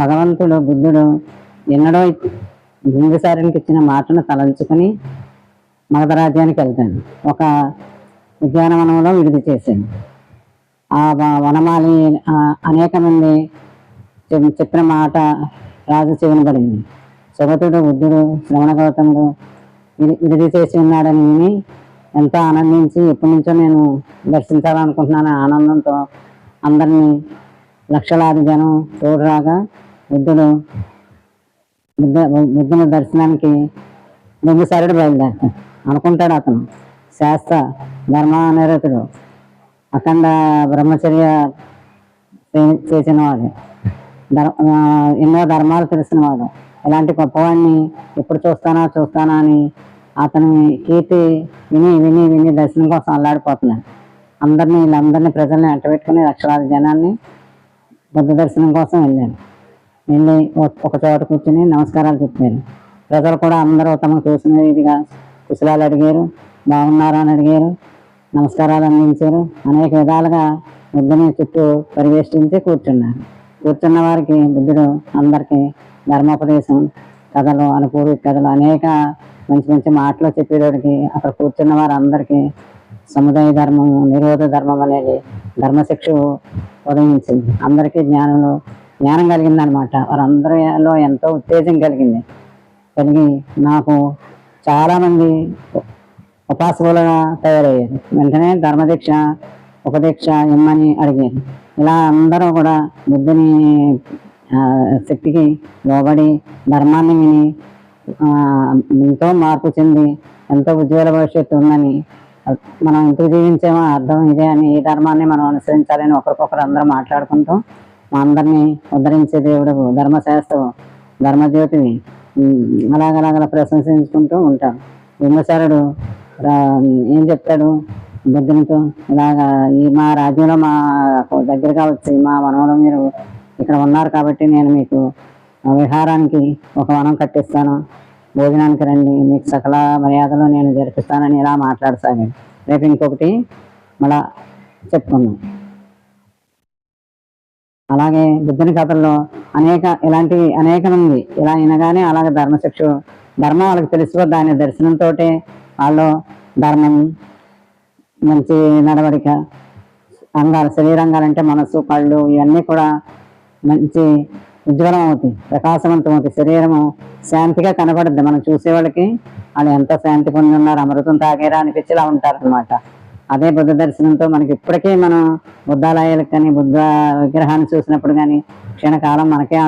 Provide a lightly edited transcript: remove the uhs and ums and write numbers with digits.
భగవంతుడు బుద్ధుడు ఎన్నడో బిందుసారునికి ఇచ్చిన మాటను తలంచుకుని మగధ రాజ్యానికి వెళ్తాడు. ఒక ఉద్యానవనంలో విడిది చేశాడు. ఆ వనమాలి అనేక మంది చెప్పిన మాట రాజు చెవిన పడింది. సుగతుడు, బుద్ధుడు, శ్రవణ గౌతముడు విడిది చేసి ఉన్నాడని విని ఎంతో ఆనందించి ఎప్పటి నుంచో నేను దర్శించాలనుకుంటున్నాను ఆనందంతో అందరినీ లక్షలాది జనం చూడరాగా బుద్ధుని దర్శనానికి బిందుసారుడు బయలుదేరతాడు. అనుకుంటాడు అతను శాస్త్ర ధర్మనిరతుడు, అఖండ బ్రహ్మచర్య చేసినవాడు, ఎన్నో ధర్మాలు తెలిసినవాడు. ఇలాంటి గొప్పవాడిని ఎప్పుడు చూస్తానా అని అతని కీర్తి విని విని విని దర్శనం కోసం అల్లాడిపోతున్నాడు. వీళ్ళందరినీ ప్రజల్ని అంటబెట్టుకుని లక్షలాది జనాన్ని బుద్ధ దర్శనం కోసం వెళ్ళి ఒక చోట కూర్చుని నమస్కారాలు చెప్పారు. ప్రజలు కూడా అందరూ తమకు చూసిన ఇదిగా కుశలాలు అడిగారు, బాగున్నారా అని అడిగారు, నమస్కారాలు అందించారు. అనేక విధాలుగా బుద్ధుని చుట్టూ పరివేష్టించి కూర్చున్న వారికి బుద్ధుడు అందరికీ ధర్మోపదేశం, కథలు, అనుకూల కథలు, అనేక మంచి మంచి మాటలు చెప్పేవాడికి అక్కడ కూర్చున్న వారందరికీ సముదాయ ధర్మం, నిరోధ ధర్మం అనేది ధర్మశిక్ష ఉదయించింది. అందరికీ జ్ఞానం కలిగిందనమాట. వారందరిలో ఎంతో ఉత్తేజం కలిగి నాకు చాలామంది ఉపాసకులుగా తయారయ్యారు. వెంటనే ధర్మదీక్ష, ఉపదీక్ష ఇమ్మని అడిగారు. ఇలా అందరూ కూడా బుద్ధుని శక్తికి లోబడి ధర్మాన్ని విని ఎంతో మార్పు చెంది ఎంతో ఉజ్వల భవిష్యత్తు ఉందని, మనం ఇంటికి జీవించేమో అర్థం ఇదే అని, ఈ ధర్మాన్ని మనం అనుసరించాలని ఒకరికొకరు అందరూ మాట్లాడుకుంటూ మా అందరినీ ఉద్ధరించే దేవుడు ధర్మశాస్త్రం, ధర్మజ్యోతిని అలాగలా ప్రశంసించుకుంటూ ఉంటాం. బిందుసారుడు ఏం చెప్తాడు బుద్ధునితో, ఇలాగా మా రాజ్యంలో మా దగ్గరగా వచ్చి మా వనంలో మీరు ఇక్కడ ఉన్నారు కాబట్టి నేను మీకు విహారానికి ఒక వనం కట్టిస్తాను, భోజనానికి రండి, మీకు సకల మర్యాదలు నేను జరిపిస్తానని ఇలా మాట్లాడసాగాడు. రేపు ఇంకొకటి మళ్ళా చెప్పుకున్నాం. అలాగే బుద్ధుని కథల్లో ఇలాంటివి అనేక మంది ఇలా వినగానే అలాగే ధర్మం వాళ్ళకి తెలుసుకో, దాని దర్శనంతో వాళ్ళు ధర్మం, మంచి నడవడిక, శరీరంగాలంటే మనసు, కళ్ళు ఇవన్నీ కూడా మంచి ఉజ్వలం అవుతాయి, ప్రకాశవంతం అవుతాయి. శరీరము శాంతిగా కనబడుద్ది. మనం చూసేవాళ్ళకి వాళ్ళు ఎంత శాంతి పొంది ఉన్నారు, అమృతం తాగేరా అనిపించేలా ఉంటారనమాట. అదే బుద్ధ దర్శనంతో మనకి ఇప్పటికీ మనం బుద్ధాలయాలకు కానీ బుద్ధ విగ్రహాన్ని చూసినప్పుడు కానీ క్షణకాలం మనకే